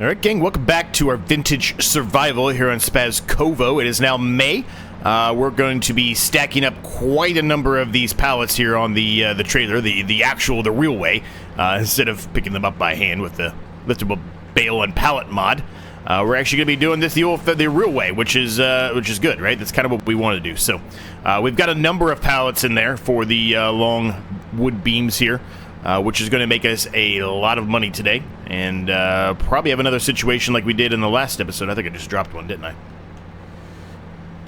Alright gang, welcome back to our vintage survival here on Szpakowo. It is now May. We're going to be stacking up quite a number of these pallets here on the trailer, the real way, instead of picking them up by hand with the liftable bale and pallet mod. We're actually going to be doing this the real way, which is good, right? That's kind of what we want to do. So we've got a number of pallets in there for the long wood beams here. Which is going to make us a lot of money today, and probably have another situation like we did in the last episode. I think I just dropped one, didn't I?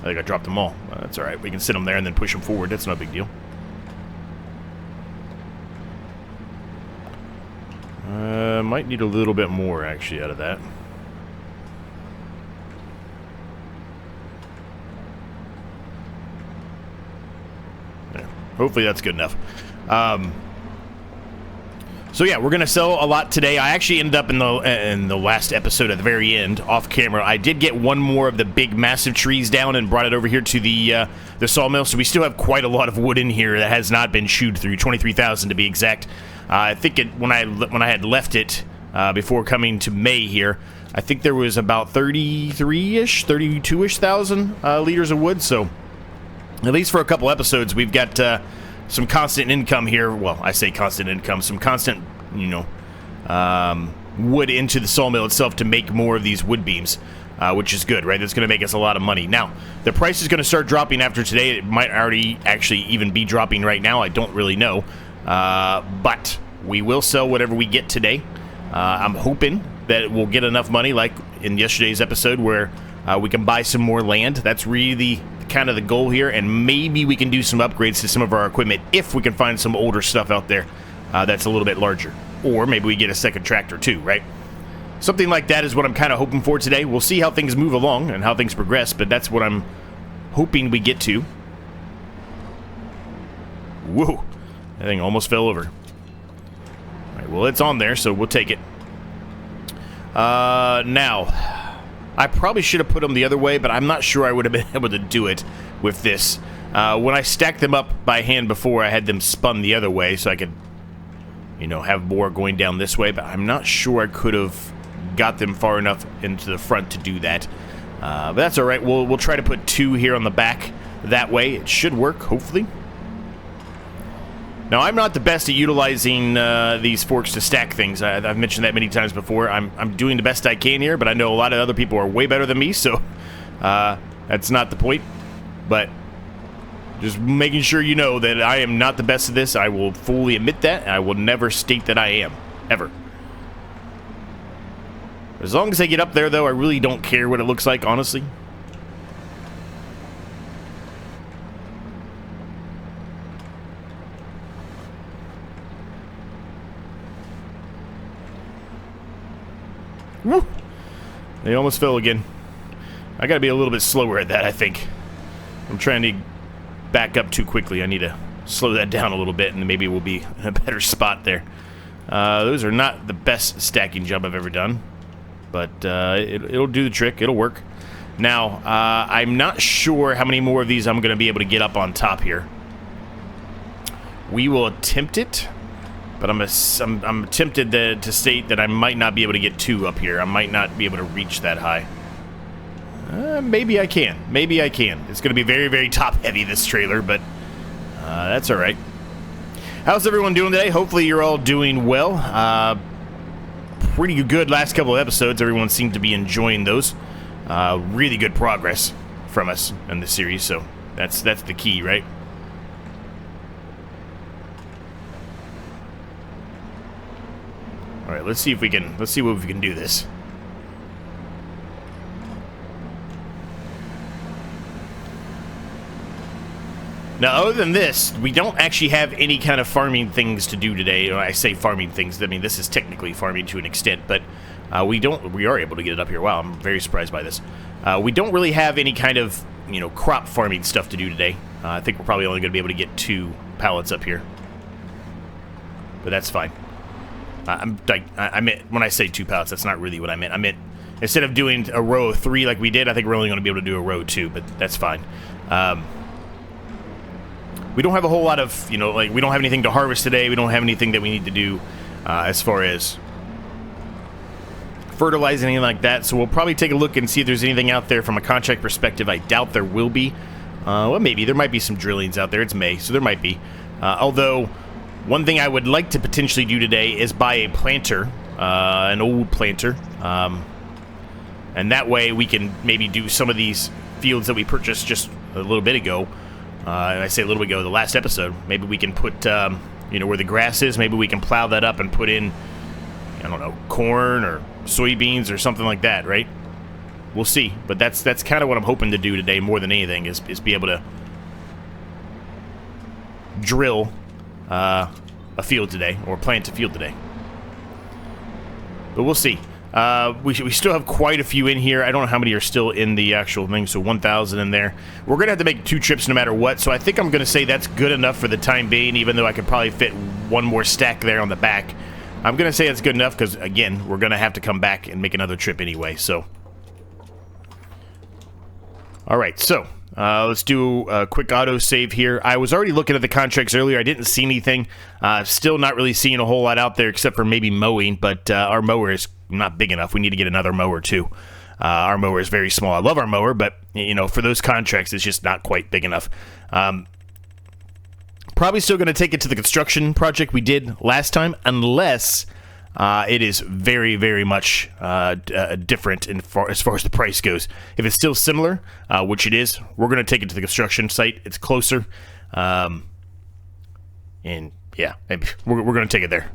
I think I dropped them all. That's alright, we can sit them there and then push them forward. That's no big deal. Might need a little bit more, actually, out of that. Yeah, hopefully that's good enough. So yeah, we're gonna sell a lot today. I actually ended up in the last episode at the very end, off camera. I did get one more of the big, massive trees down and brought it over here to the sawmill. So we still have quite a lot of wood in here that has not been chewed through, 23,000 to be exact. I think when I had left it before coming to May here, I think there was about 33-ish, 32-ish thousand liters of wood. So at least for a couple episodes, we've got some constant income here. Well, I say constant income, some constant, wood into the sawmill itself to make more of these wood beams, which is good, right? That's going to make us a lot of money. Now, the price is going to start dropping after today. It might already actually even be dropping right now. I don't really know. But we will sell whatever we get today. I'm hoping that we'll get enough money, like in yesterday's episode, where we can buy some more land. That's really kind of the goal here, and maybe we can do some upgrades to some of our equipment if we can find some older stuff out there that's a little bit larger, or maybe we get a second tractor too, right? Something like that is what I'm kind of hoping for today. We'll see how things move along and how things progress, but that's what I'm hoping we get to. Whoa, that thing almost fell over. All right, well, it's on there, so we'll take it. Now, I probably should have put them the other way, but I'm not sure I would have been able to do it with this. When I stacked them up by hand before, I had them spun the other way so I could, have more going down this way, but I'm not sure I could have got them far enough into the front to do that. But that's all right. We'll try to put two here on the back that way. It should work, hopefully. Now, I'm not the best at utilizing these forks to stack things. I've mentioned that many times before. I'm doing the best I can here, but I know a lot of other people are way better than me, so that's not the point. But just making sure you know that I am not the best at this. I will fully admit that. I will never state that I am, ever. As long as I get up there, though, I really don't care what it looks like, honestly. Woo! They almost fell again. I gotta be a little bit slower at that, I think. I'm trying to back up too quickly. I need to slow that down a little bit, and maybe we'll be in a better spot there. Those are not the best stacking job I've ever done, but it'll do the trick. It'll work. Now, I'm not sure how many more of these I'm gonna be able to get up on top here. We will attempt it. But I'm tempted to state that I might not be able to get two up here. I might not be able to reach that high. Maybe I can. Maybe I can. It's going to be very, very top-heavy, this trailer, but that's all right. How's everyone doing today? Hopefully you're all doing well. Pretty good last couple of episodes. Everyone seemed to be enjoying those. Really good progress from us in the series, so that's the key, right? All right, let's see what we can do this. Now, other than this, we don't actually have any kind of farming things to do today. When I say farming things, I mean this is technically farming to an extent, but we are able to get it up here. Wow, I'm very surprised by this. We don't really have any kind of crop farming stuff to do today. I think we're probably only going to be able to get 2 pallets up here, but that's fine. I meant, when I say 2 pallets, that's not really what I meant. I meant, instead of doing a row of 3 like we did, I think we're only going to be able to do a row of 2, but that's fine. We don't have a whole lot of, we don't have anything to harvest today. We don't have anything that we need to do as far as fertilize anything like that, so we'll probably take a look and see if there's anything out there from a contract perspective. I doubt there will be. Well, maybe. There might be some drillings out there. It's May, so there might be. Although, one thing I would like to potentially do today is buy a planter, an old planter, and that way we can maybe do some of these fields that we purchased just a little bit ago. And I say a little bit ago, the last episode. Maybe we can put, you know, where the grass is, maybe we can plow that up and put in, I don't know, corn or soybeans or something like that, right? We'll see. But that's kind of what I'm hoping to do today more than anything, is be able to drill a field today, or plant a field today. But we'll see. We still have quite a few in here. I don't know how many are still in the actual thing, so 1,000 in there. We're going to have to make 2 trips no matter what, so I think I'm going to say that's good enough for the time being, even though I could probably fit one more stack there on the back. I'm going to say it's good enough because, again, we're going to have to come back and make another trip anyway, so. Alright, so let's do a quick auto save here. I was already looking at the contracts earlier. I didn't see anything. Still not really seeing a whole lot out there except for maybe mowing, but our mower is not big enough. We need to get another mower too. Our mower is very small. I love our mower, but, you know, for those contracts, it's just not quite big enough. Probably still going to take it to the construction project we did last time, unless it is very, very much different as far as the price goes. If it's still similar, which it is, we're going to take it to the construction site. It's closer. And, yeah, maybe we're going to take it there.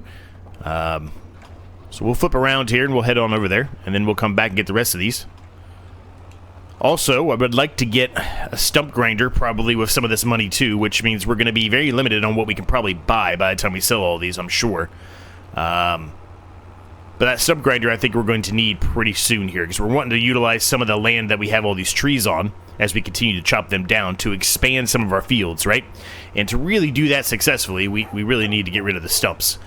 So we'll flip around here, and we'll head on over there, and then we'll come back and get the rest of these. Also, I would like to get a stump grinder, probably with some of this money too, which means we're going to be very limited on what we can probably buy by the time we sell all these, I'm sure. But that stump grinder I think we're going to need pretty soon here, because we're wanting to utilize some of the land that we have all these trees on as we continue to chop them down to expand some of our fields, right? And to really do that successfully, we really need to get rid of the stumps.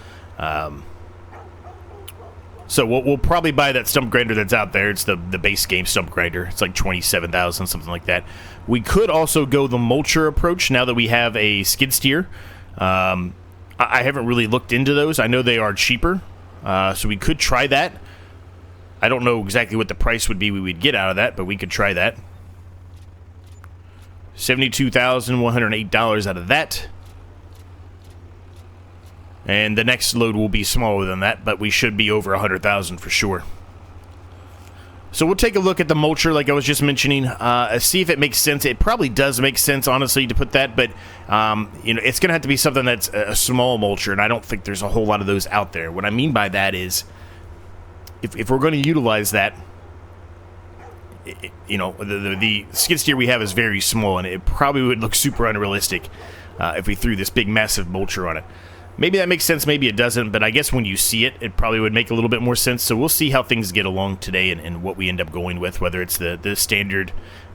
So we'll probably buy that stump grinder that's out there. It's the base game stump grinder. It's like 27,000, something like that. We could also go the mulcher approach now that we have a skid steer. I haven't really looked into those. I know they are cheaper, so we could try that. I don't know exactly what the price would be we would get out of that, but we could try that. $72,108 out of that. And the next load will be smaller than that, but we should be over 100,000 for sure. So we'll take a look at the mulcher, like I was just mentioning, see if it makes sense. It probably does make sense, honestly, to put that, but you know, it's going to have to be something that's a small mulcher, and I don't think there's a whole lot of those out there. What I mean by that is, if we're going to utilize that, you know, the skid steer we have is very small, and it probably would look super unrealistic if we threw this big, massive mulcher on it. Maybe that makes sense, maybe it doesn't, but I guess when you see it, it probably would make a little bit more sense. So we'll see how things get along today and what we end up going with, whether it's the standard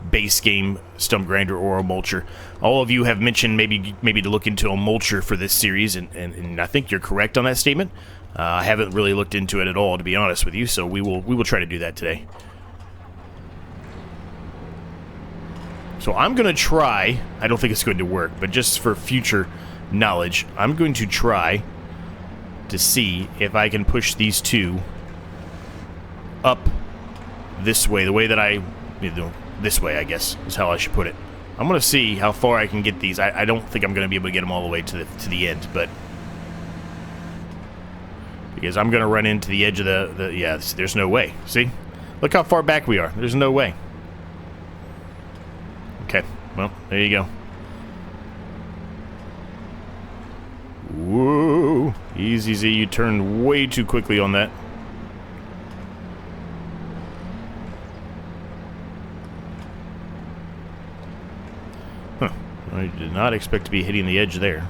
base game stump grinder or a mulcher. All of you have mentioned maybe to look into a mulcher for this series, and I think you're correct on that statement. I haven't really looked into it at all, to be honest with you, so we will try to do that today. So I'm going to try, I don't think it's going to work, but just for future knowledge, I'm going to try to see if I can push these two up this way, the way that this way, I guess, is how I should put it. I'm going to see how far I can get these. I don't think I'm going to be able to get them all the way to the end, but because I'm going to run into the edge of yeah, there's no way. See? Look how far back we are. There's no way. Okay, well, there you go. Whoa, easy Z, you turned way too quickly on that. Huh, I did not expect to be hitting the edge there.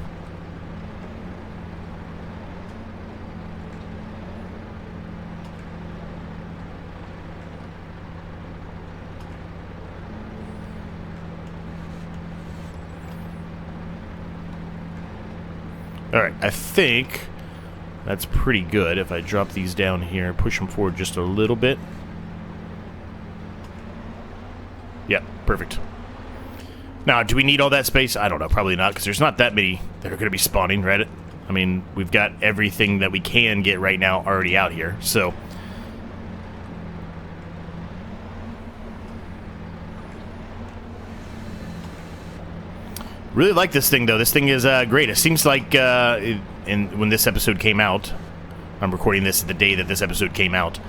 Alright, I think that's pretty good if I drop these down here, push them forward just a little bit. Yeah, perfect. Now, do we need all that space? I don't know, probably not, because there's not that many that are going to be spawning, right? I mean, we've got everything that we can get right now already out here, so Really like this thing, though. This thing is great. It seems like when this episode came out, I'm recording this the day that this episode came out,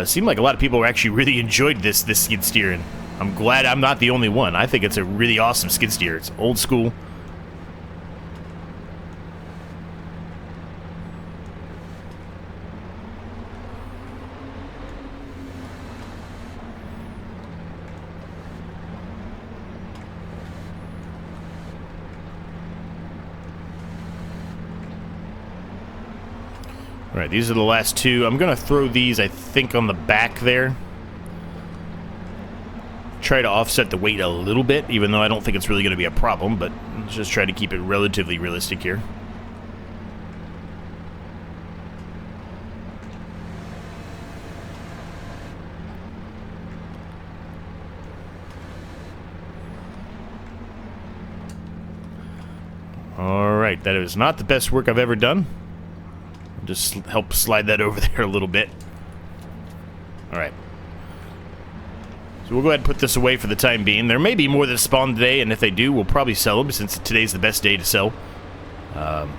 it seemed like a lot of people actually really enjoyed this skid steer, and I'm glad I'm not the only one. I think it's a really awesome skid steer. It's old school. Alright, these are the last two. I'm going to throw these, I think, on the back there. Try to offset the weight a little bit, even though I don't think it's really going to be a problem, but let's just try to keep it relatively realistic here. Alright, that is not the best work I've ever done. Just help slide that over there a little bit. Alright. So we'll go ahead and put this away for the time being. There may be more that spawn today, and if they do, we'll probably sell them, since today's the best day to sell. But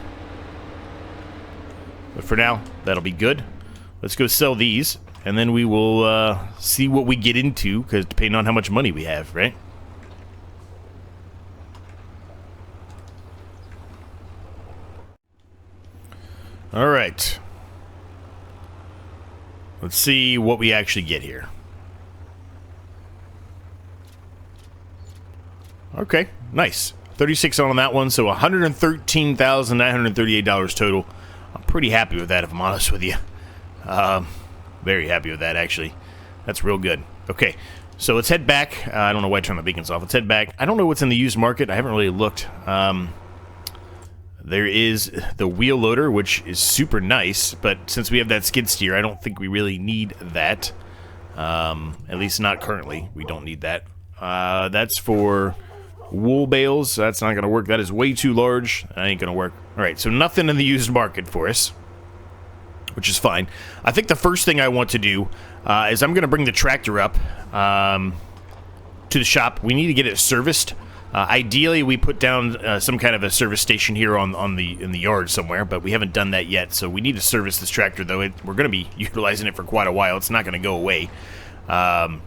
for now, that'll be good. Let's go sell these, and then we will see what we get into, because depending on how much money we have, right? Alright. Let's see what we actually get here. Okay, nice. 36 on that one, so $113,938 total. I'm pretty happy with that, if I'm honest with you. Very happy with that, actually. That's real good. Okay, so let's head back. I don't know why I turned my beacons off. Let's head back. I don't know what's in the used market. I haven't really looked. There is the wheel loader, which is super nice, but since we have that skid steer, I don't think we really need that. At least not currently. We don't need that. That's for wool bales. That's not going to work. That is way too large. That ain't going to work. Alright, so nothing in the used market for us, which is fine. I think the first thing I want to do is I'm going to bring the tractor up to the shop. We need to get it serviced. Ideally, we put down some kind of a service station here in the yard somewhere, but we haven't done that yet, so we need to service this tractor, though. We're going to be utilizing it for quite a while. It's not going to go away. I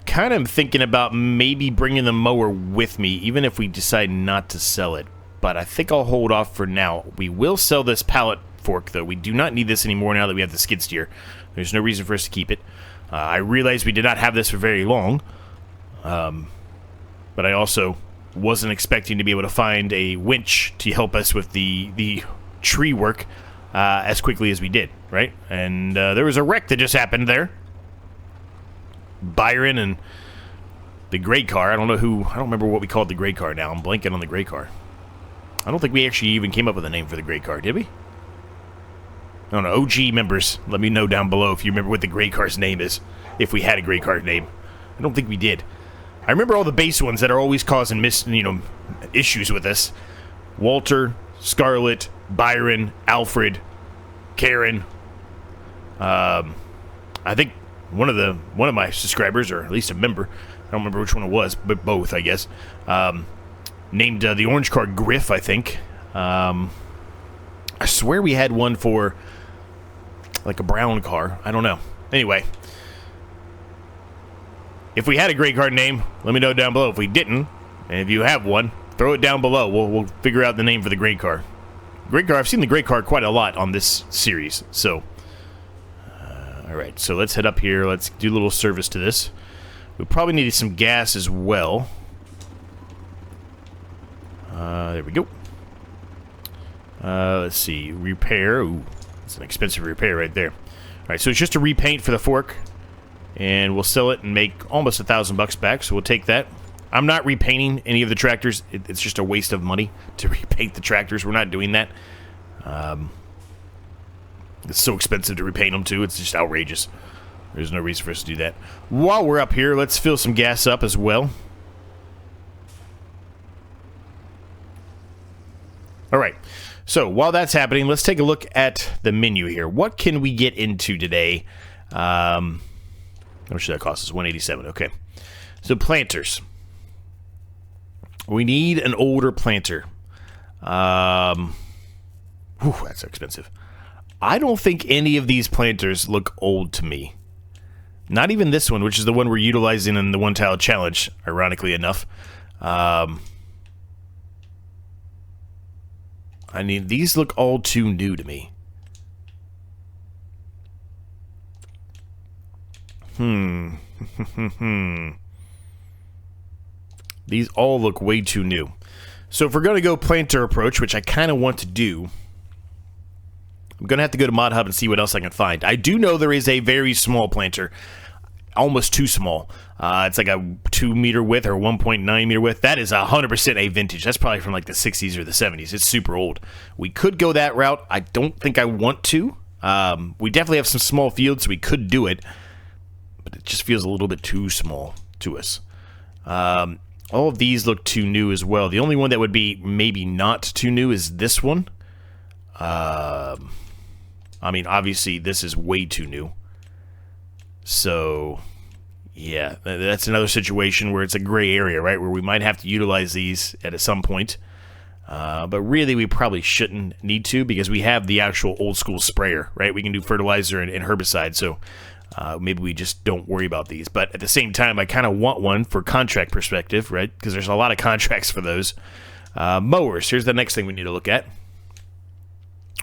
kind of thinking about maybe bringing the mower with me, even if we decide not to sell it, but I think I'll hold off for now. We will sell this pallet fork, though. We do not need this anymore now that we have the skid steer. There's no reason for us to keep it. I realized we did not have this for very long. But I also wasn't expecting to be able to find a winch to help us with the tree work as quickly as we did, right? And there was a wreck that just happened there. Byron and the gray car. I don't remember what we called the gray car now. I'm blanking on the gray car. I don't think we actually even came up with a name for the gray car, did we? I don't know. OG members, let me know down below if you remember what the gray car's name is. If we had a gray car name. I don't think we did. I remember all the base ones that are always causing issues with us. Walter, Scarlett, Byron, Alfred, Karen. I think one of my subscribers, or at least a member, I don't remember which one it was, but both, I guess, named the orange car Griff, I think. I swear we had one for like a brown car. I don't know. Anyway. If we had a gray car name, let me know down below. If we didn't, and if you have one, throw it down below. We'll figure out the name for the gray car. Gray car, I've seen the gray car quite a lot on this series. So, alright, so let's head up here. Let's do a little service to this. We probably needed some gas as well. There we go. Let's see. Repair. Ooh, it's an expensive repair right there. Alright, so it's just a repaint for the fork. And we'll sell it and make almost $1,000 back, so we'll take that. I'm not repainting any of the tractors. It's just a waste of money to repaint the tractors. We're not doing that. It's so expensive to repaint them, too. It's just outrageous. There's no reason for us to do that. While we're up here, let's fill some gas up as well. Alright, so while that's happening, let's take a look at the menu here. What can we get into today? How much did that cost us? $187. Okay. So planters. We need an older planter. Whew, that's expensive. I don't think any of these planters look old to me. Not even this one, which is the one we're utilizing in the one-tile challenge, ironically enough. I mean, these look all too new to me. These all look way too new. So if we're going to go planter approach, which I kind of want to do, I'm going to have to go to Mod Hub and see what else I can find. I do know there is a very small planter, almost too small. It's like a 2 meter width or 1.9 meter width. That is 100% a vintage. That's probably from like the 60s or the 70s. It's super old. We could go that route. I don't think I want to. We definitely have some small fields, so we could do it. But it just feels a little bit too small to us. All of these look too new as well. The only one that would be maybe not too new is this one. I mean, obviously, this is way too new. So, yeah, that's another situation where it's a gray area, right? Where we might have to utilize these at some point. But really, we probably shouldn't need to because we have the actual old-school sprayer, right? We can do fertilizer and herbicide, so maybe we just don't worry about these. But at the same time, I kind of want one for contract perspective, right? Because there's a lot of contracts for those. Mowers, here's the next thing we need to look at.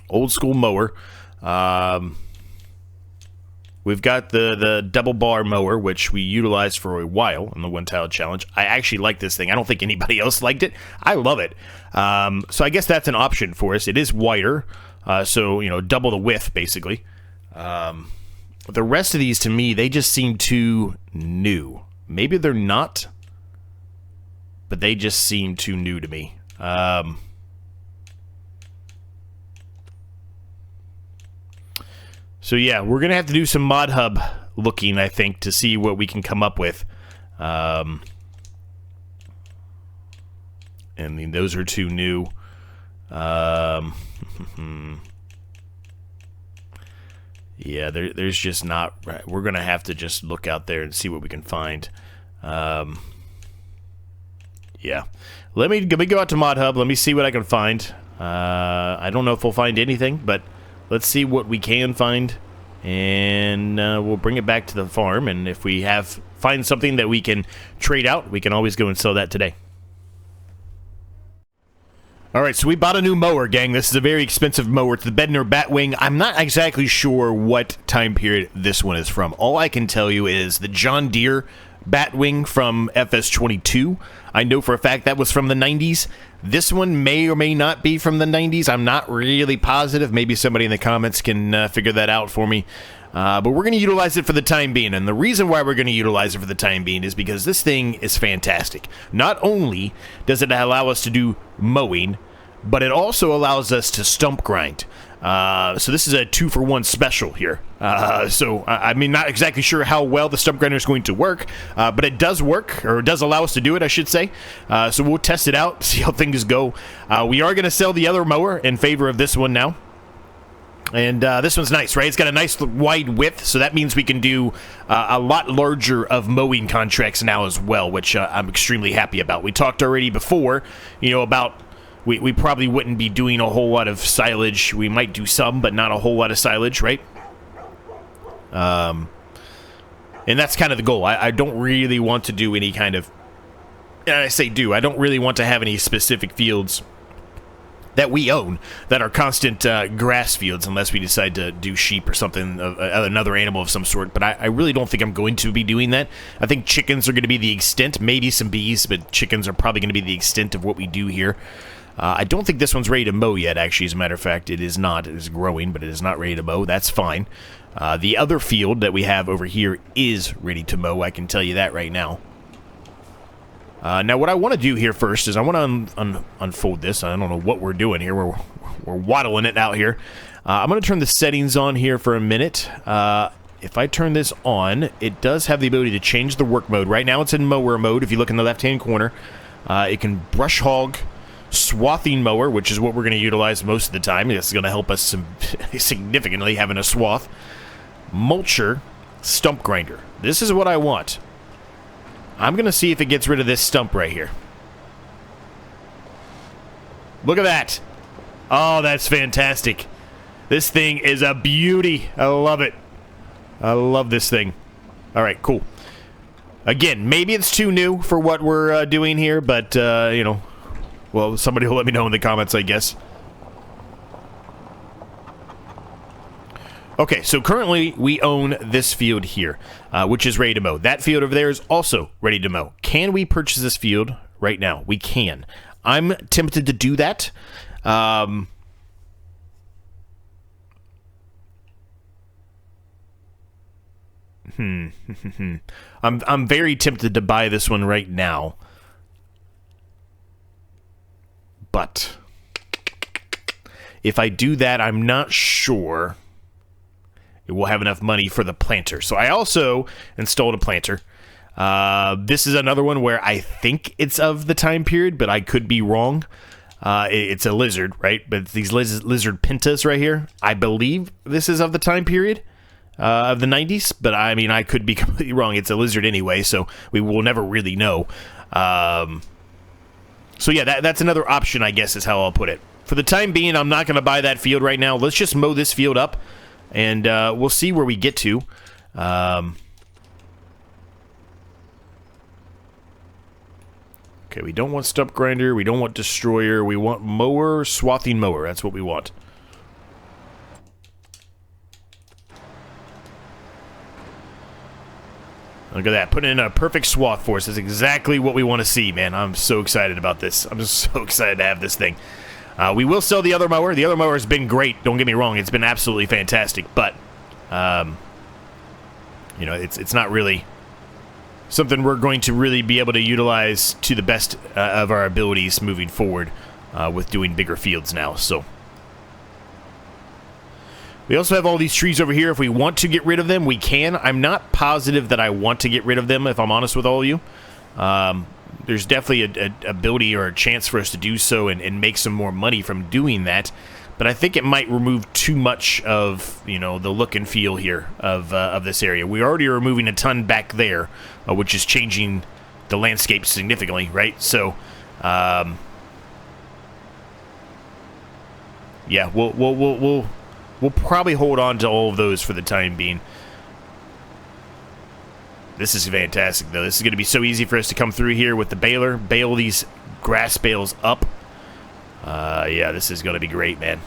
Old-school mower. We've got the double bar mower, which we utilized for a while in the one-tile challenge. I actually like this thing. I don't think anybody else liked it. I love it. So I guess that's an option for us. It is wider, so, you know, double the width, basically. The rest of these, to me, they just seem too new. Maybe they're not, but they just seem too new to me. So yeah, we're going to have to do some Mod Hub looking, I think, to see what we can come up with. I mean, those are too new. Yeah, there's just not... Right. We're going to have to just look out there and see what we can find. Yeah. Let me go out to Mod Hub. Let me see what I can find. I don't know if we'll find anything, but... Let's see what we can find, and we'll bring it back to the farm, and if we find something that we can trade out, we can always go and sell that today. Alright, so we bought a new mower, gang. This is a very expensive mower. It's the Bednar Batwing. I'm not exactly sure what time period this one is from. All I can tell you is the John Deere Batwing from FS22. I know for a fact that was from the 90s. This one may or may not be from the 90s. I'm not really positive. Maybe somebody in the comments can figure that out for me. But we're going to utilize it for the time being. And the reason why we're going to utilize it for the time being is because this thing is fantastic. Not only does it allow us to do mowing, but it also allows us to stump grind. So this is a 2-for-1 special here. So I mean, not exactly sure how well the stump grinder is going to work, but it does work, or it does allow us to do it, I should say. So we'll test it out, see how things go. We are going to sell the other mower in favor of this one now. And this one's nice, right? It's got a nice wide width, so that means we can do a lot larger of mowing contracts now as well, which I'm extremely happy about. We talked already before, you know, about... We probably wouldn't be doing a whole lot of silage. We might do some, but not a whole lot of silage, right? And that's kind of the goal. I don't really want to do any kind of... And I say do. I don't really want to have any specific fields that we own that are constant grass fields unless we decide to do sheep or something, another animal of some sort. But I really don't think I'm going to be doing that. I think chickens are going to be the extent, maybe some bees, but chickens are probably going to be the extent of what we do here. I don't think this one's ready to mow yet, actually. As a matter of fact, it is not. It is growing, but it is not ready to mow. That's fine. The other field that we have over here is ready to mow. I can tell you that right now. Now, what I want to do here first is I want to unfold this. I don't know what we're doing here. We're waddling it out here. I'm going to turn the settings on here for a minute. If I turn this on, it does have the ability to change the work mode. Right now, it's in mower mode. If you look in the left-hand corner, it can brush hog, swathing mower, which is what we're going to utilize most of the time. This is going to help us significantly having a swath. Mulcher, stump grinder. This is what I want. I'm going to see if it gets rid of this stump right here. Look at that. Oh, that's fantastic. This thing is a beauty. I love it. I love this thing. All right, cool. Again, maybe it's too new for what we're doing here, but, you know, well, somebody will let me know in the comments, I guess. Okay, so currently we own this field here, which is ready to mow. That field over there is also ready to mow. Can we purchase this field right now? We can. I'm tempted to do that. I'm very tempted to buy this one right now. But if I do that, I'm not sure we'll have enough money for the planter. So I also installed a planter. This is another one where I think it's of the time period, but I could be wrong. It's a lizard, right? But it's these lizard pintas right here. I believe this is of the time period of the 90s, but I mean, I could be completely wrong. It's a lizard anyway, so we will never really know. So yeah, that's another option, I guess, is how I'll put it. For the time being, I'm not going to buy that field right now. Let's just mow this field up, and we'll see where we get to. Okay, we don't want Stump Grinder, we don't want Destroyer, we want Mower, Swathing Mower. That's what we want. Look at that, putting in a perfect swath for us. That's exactly what we want to see, man. I'm so excited about this. I'm just so excited to have this thing. We will sell the other mower. The other mower has been great, don't get me wrong. It's been absolutely fantastic, but, you know, it's not really something we're going to really be able to utilize to the best of our abilities moving forward with doing bigger fields now. So we also have all these trees over here. If we want to get rid of them, we can. I'm not positive that I want to get rid of them, if I'm honest with all of you. There's definitely an ability or a chance for us to do so and make some more money from doing that. But I think it might remove too much of, you know, the look and feel here of this area. We already are removing a ton back there, which is changing the landscape significantly, right? So, yeah, we'll probably hold on to all of those for the time being. This is fantastic, though. This is going to be so easy for us to come through here with the baler, bale these grass bales up. Yeah, this is going to be great, man.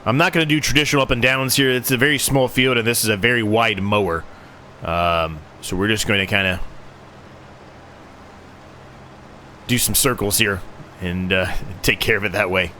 I'm not going to do traditional up and downs here. It's a very small field, and this is a very wide mower. So we're just going to kind of do some circles here and take care of it that way.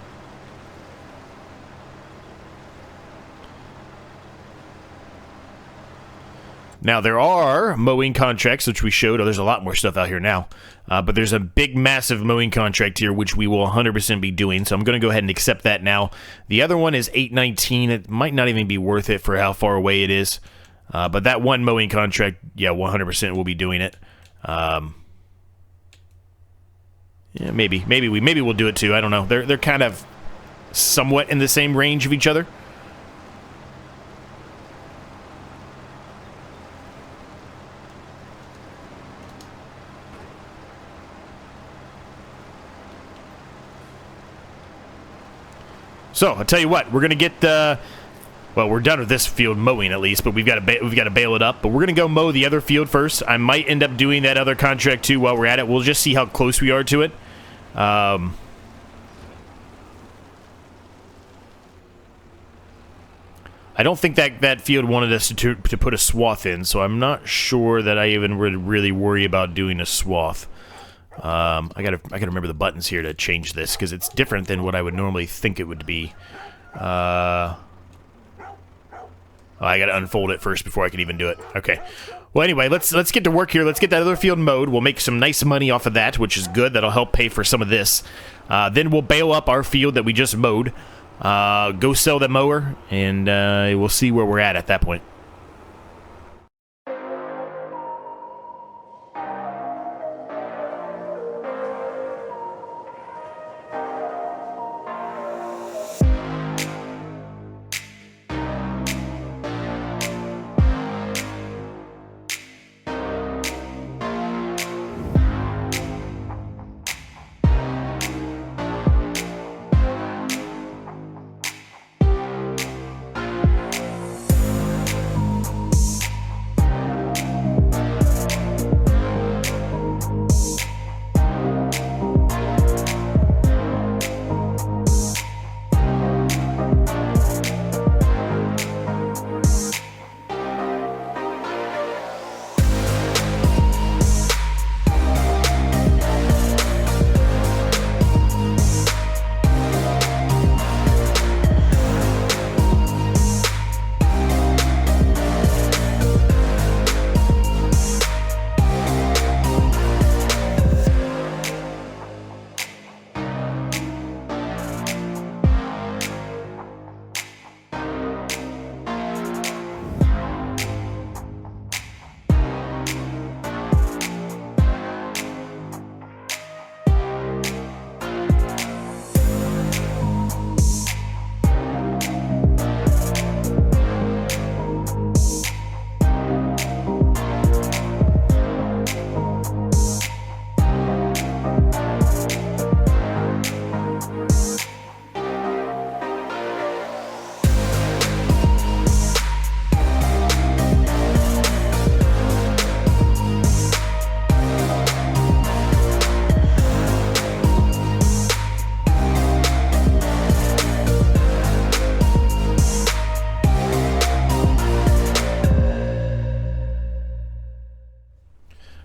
Now, there are mowing contracts, which we showed. Oh, there's a lot more stuff out here now. But there's a big, massive mowing contract here, which we will 100% be doing. So I'm going to go ahead and accept that now. The other one is $8.19. It might not even be worth it for how far away it is. But that one mowing contract, yeah, 100% we'll be doing it. Yeah, maybe we'll do it too. I don't know. They're kind of somewhat in the same range of each other. So I'll tell you what, we're gonna get well, we're done with this field mowing at least, but we've got to bale it up. But we're gonna go mow the other field first. I might end up doing that other contract too while we're at it. We'll just see how close we are to it. I don't think that field wanted us to put a swath in, so I'm not sure that I even would really worry about doing a swath. I gotta remember the buttons here to change this because it's different than what I would normally think it would be. I gotta unfold it first before I can even do it. Okay. Well, anyway, let's get to work here. Let's get that other field mowed. We'll make some nice money off of that, which is good. That'll help pay for some of this. Then we'll bale up our field that we just mowed. Go sell the mower, and we'll see where we're at that point.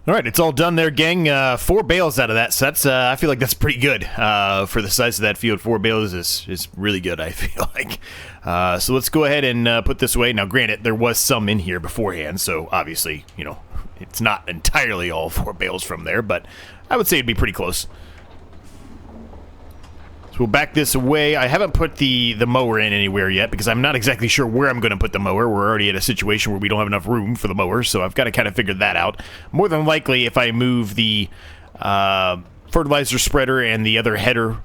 All right, it's all done there, gang. 4 bales out of that, so that's, I feel like that's pretty good for the size of that field. 4 bales is really good, I feel like. So let's go ahead and put this away. Now, granted, there was some in here beforehand, so obviously, you know, it's not entirely all 4 bales from there, but I would say it'd be pretty close. So we'll back this away. I haven't put the mower in anywhere yet because I'm not exactly sure where I'm going to put the mower. We're already at a situation where we don't have enough room for the mower, so I've got to kind of figure that out. More than likely, if I move the fertilizer spreader and the other header,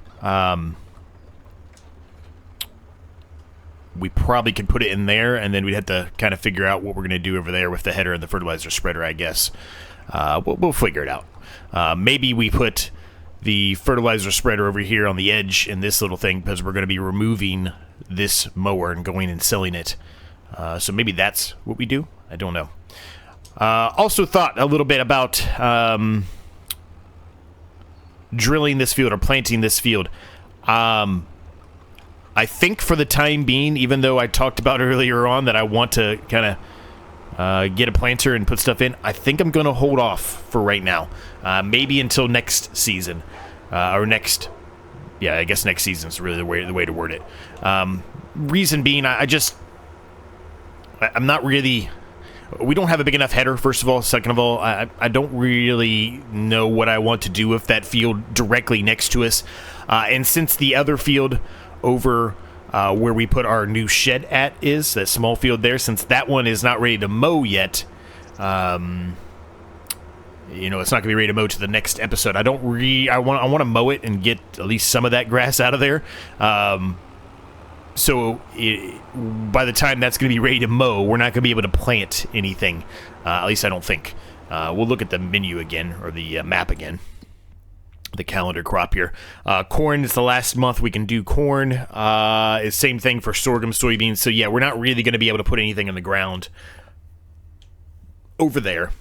we probably could put it in there, and then we'd have to kind of figure out what we're going to do over there with the header and the fertilizer spreader, I guess. We'll figure it out. Maybe we put the fertilizer spreader over here on the edge in this little thing because we're going to be removing this mower and going and selling it. So maybe that's what we do. I don't know. Also thought a little bit about drilling this field or planting this field. I think for the time being, even though I talked about earlier on that I want to kind of get a planter and put stuff in, I think I'm going to hold off for right now. Maybe until next season. Or next... Yeah, I guess next season is really the way to word it. Reason being, I'm not really... We don't have a big enough header, first of all. Second of all, I don't really know what I want to do with that field directly next to us. And since the other field over where we put our new shed at is, that small field there, since that one is not ready to mow yet, you know, it's not going to be ready to mow to the next episode. I want to mow it and get at least some of that grass out of there. So by the time that's going to be ready to mow, we're not going to be able to plant anything. At least I don't think. We'll look at the menu again, or the map again. The calendar crop here. Corn is the last month we can do corn. It's same thing for sorghum, soybeans. So yeah, we're not really going to be able to put anything in the ground over there.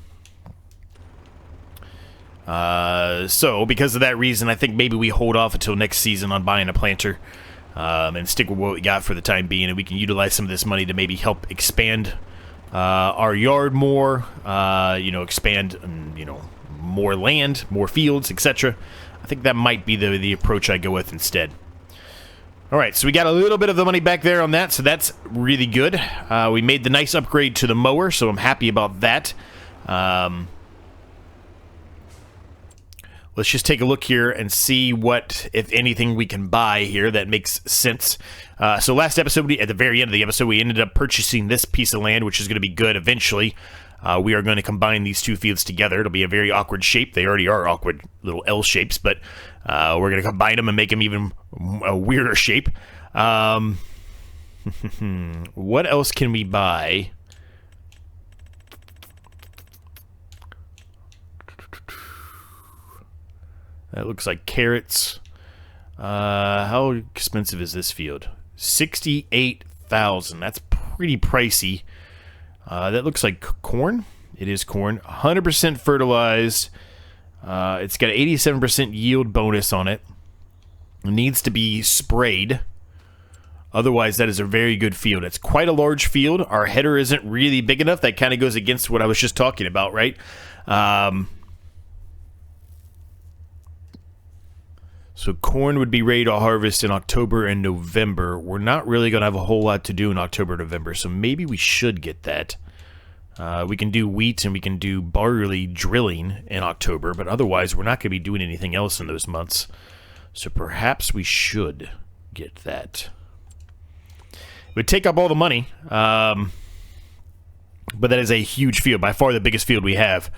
So because of that reason, I think maybe we hold off until next season on buying a planter. And stick with what we got for the time being, and we can utilize some of this money to maybe help expand our yard more, you know, expand, you know, more land, more fields, etc. I think that might be the approach I go with instead. Alright, so we got a little bit of the money back there on that, so that's really good. We made the nice upgrade to the mower, so I'm happy about that. Let's just take a look here and see what, if anything, we can buy here that makes sense. So last episode, at the very end of the episode, we ended up purchasing this piece of land, which is going to be good eventually. We are going to combine these two fields together. It'll be a very awkward shape. They already are awkward little L shapes, but we're going to combine them and make them even a weirder shape. What else can we buy? That looks like carrots. How expensive is this field? 68,000. That's pretty pricey. That looks like corn. It is corn. 100% fertilized. It's got an 87% yield bonus on it. It needs to be sprayed. Otherwise, that is a very good field. It's quite a large field. Our header isn't really big enough. That kind of goes against what I was just talking about, right? So corn would be ready to harvest in October and November. We're not really going to have a whole lot to do in October and November, so maybe we should get that. We can do wheat and we can do barley drilling in October, but otherwise we're not going to be doing anything else in those months. So perhaps we should get that. It would take up all the money, but that is a huge field, by far the biggest field we have.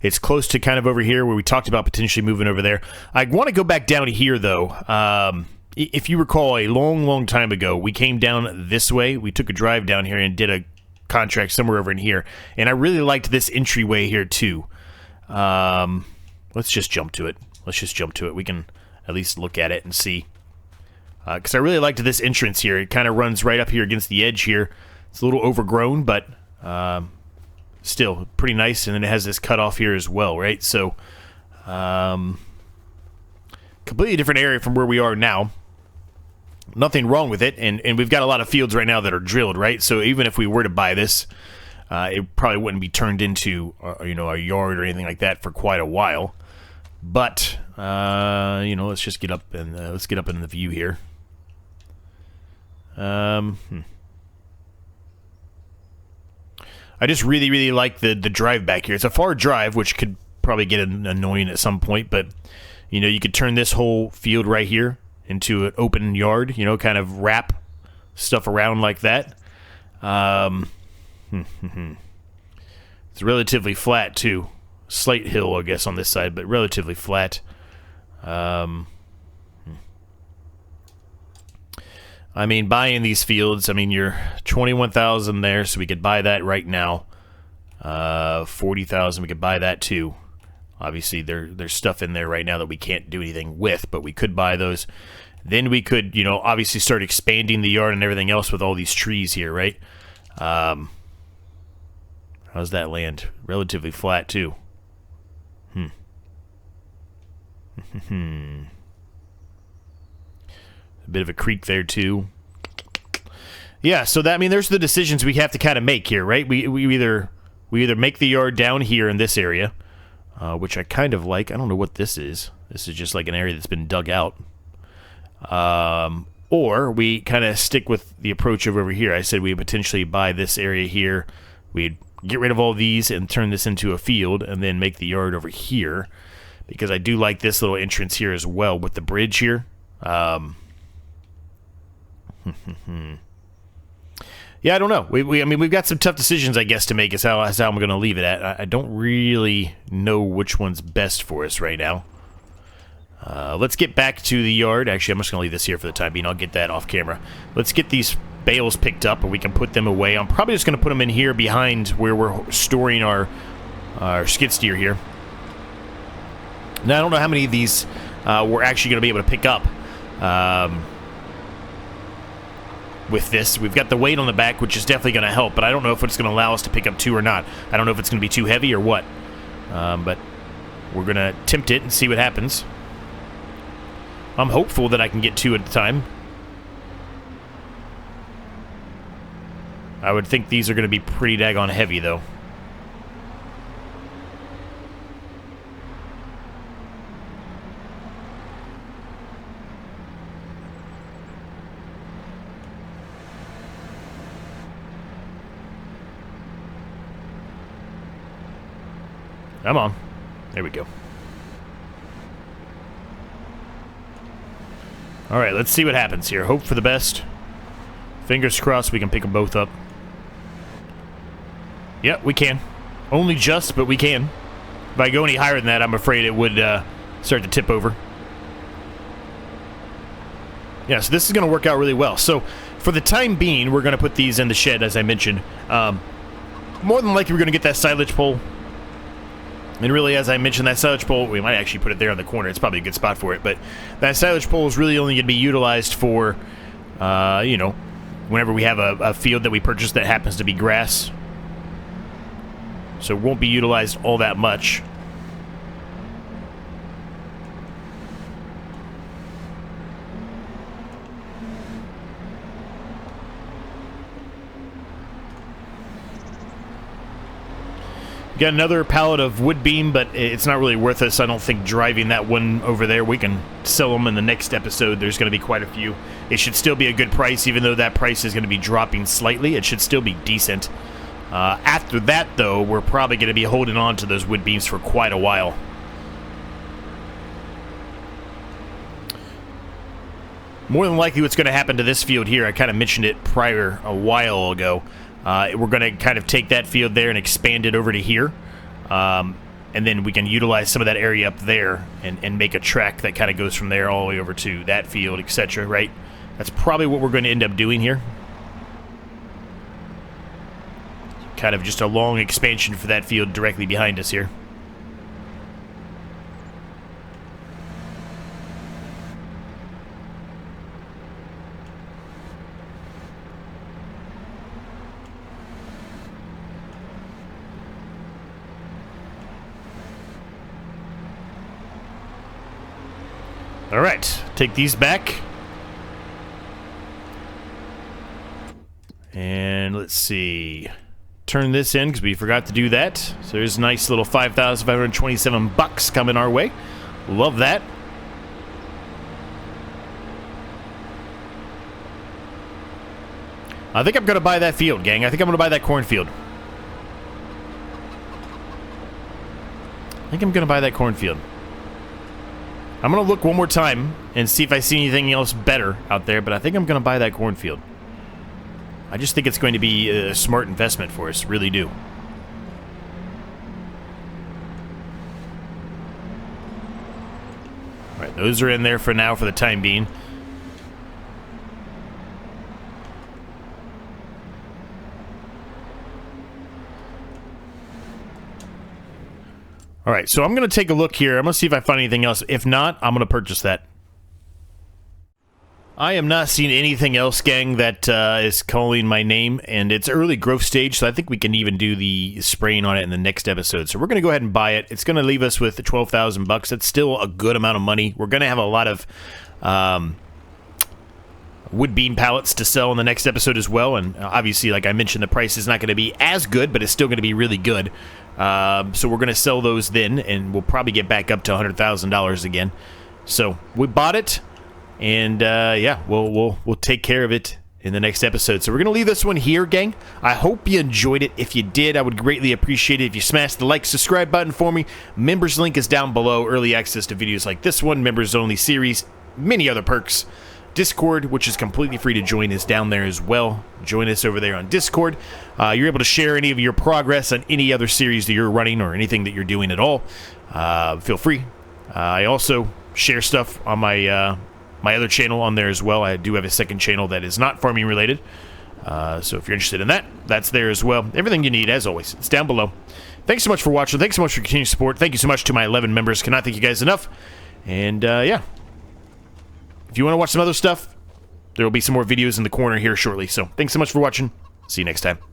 It's close to kind of over here where we talked about potentially moving over there. I want to go back down here, though. If you recall, a long, long time ago, we came down this way. We took a drive down here and did a contract somewhere over in here. And I really liked this entryway here, too. Let's just jump to it. We can at least look at it and see. Because I really liked this entrance here. It kind of runs right up here against the edge here. It's a little overgrown, but... still pretty nice, and then it has this cutoff here as well, right? So, completely different area from where we are now. Nothing wrong with it, and we've got a lot of fields right now that are drilled, right? So even if we were to buy this, It probably wouldn't be turned into, you know, a yard or anything like that for quite a while. But you know, let's just get up and let's get up in the view here. I just really like the drive back here. It's a far drive, which could probably get annoying at some point, but you know, you could turn this whole field right here into an open yard, you know, kind of wrap stuff around like that. It's relatively flat too. Slight hill, I guess, on this side, but relatively flat. I mean, buying these fields, I mean, you're 21,000 there, so we could buy that right now. 40,000, we could buy that too. Obviously, there's stuff in there right now that we can't do anything with, but we could buy those. Then we could, you know, obviously start expanding the yard and everything else with all these trees here, right? How's that land? Relatively flat too. A bit of a creek there too. Yeah, so that, I mean, there's the decisions we have to kind of make here, right? We either make the yard down here in this area, which I kind of like. I don't know what this is. This is just like an area that's been dug out. Or we kind of stick with the approach of over here. I said we potentially buy this area here. We'd get rid of all these and turn this into a field and then make the yard over here. Because I do like this little entrance here as well with the bridge here. Yeah, I don't know. I mean, we've got some tough decisions, I guess, to make. Is how I'm going to leave it at. I don't really know which one's best for us right now. Let's get back to the yard. Actually, I'm just going to leave this here for the time being. I'll get that off camera. Let's get these bales picked up, and we can put them away. I'm probably just going to put them in here behind where we're storing our skid steer here. Now, I don't know how many of these we're actually going to be able to pick up with this. We've got the weight on the back, which is definitely going to help, but I don't know if it's going to allow us to pick up 2 or not. I don't know if it's going to be too heavy or what. But we're going to attempt it and see what happens. I'm hopeful that I can get 2 at a time. I would think these are going to be pretty daggone heavy, though. Come on. There we go. Alright, let's see what happens here. Hope for the best. Fingers crossed we can pick them both up. Yep, we can. Only just, but we can. If I go any higher than that, I'm afraid it would start to tip over. Yeah, so this is going to work out really well. So, for the time being, we're going to put these in the shed, as I mentioned. More than likely, we're going to get that silage pole. And really, as I mentioned, that silage pole, we might actually put it there on the corner. It's probably a good spot for it. But that silage pole is really only going to be utilized for, you know, whenever we have a field that we purchase that happens to be grass. So it won't be utilized all that much. Got another pallet of wood beam, but it's not really worth us. I don't think driving that one over there. We can sell them in the next episode. There's going to be quite a few. It should still be a good price, even though that price is going to be dropping slightly. It should still be decent. After that, though, we're probably going to be holding on to those wood beams for quite a while. More than likely what's going to happen to this field here, I kind of mentioned it prior a while ago. We're going to kind of take that field there and expand it over to here. And then we can utilize some of that area up there and make a track that kind of goes from there all the way over to that field, etc., right? That's probably what we're going to end up doing here. Kind of just a long expansion for that field directly behind us here. All right, take these back. And let's see. turn this in because we forgot to do that. So there's a nice little 5,527 bucks coming our way. Love that. I think I'm going to buy that field, gang. I think I'm going to buy that cornfield. I think I'm going to buy that cornfield. I'm going to look one more time and see if I see anything else better out there, but I think I'm going to buy that cornfield. I just think it's going to be a smart investment for us, really do. Alright, those are in there for now for the time being. Alright, so I'm going to take a look here. I'm going to see if I find anything else. If not, I'm going to purchase that. I am not seeing anything else, gang, that is calling my name, and it's early growth stage, so I think we can even do the spraying on it in the next episode. So we're going to go ahead and buy it. It's going to leave us with 12,000 bucks. That's still a good amount of money. We're going to have a lot of wood beam pallets to sell in the next episode as well, and obviously, like I mentioned, the price is not going to be as good, but it's still going to be really good. So we're going to sell those then, and we'll probably get back up to $100,000 again. So we bought it. And, yeah, we'll take care of it in the next episode. So we're going to leave this one here, gang. I hope you enjoyed it. If you did, I would greatly appreciate it if you smash the like, subscribe button for me. Members link is down below. Early access to videos like this one, members only series, many other perks. Discord, which is completely free to join, is down there as well. Join us over there on Discord. You're able to share any of your progress on any other series that you're running or anything that you're doing at all. Feel free. I also share stuff on my other channel on there as well. I do have a second channel that is not farming related. So if you're interested in that, that's there as well. Everything you need, as always, it's down below. Thanks so much for watching. Thanks so much for continued support. Thank you so much to my 11 members. Cannot thank you guys enough. And, yeah. If you want to watch some other stuff, there will be some more videos in the corner here shortly. So thanks so much for watching. See you next time.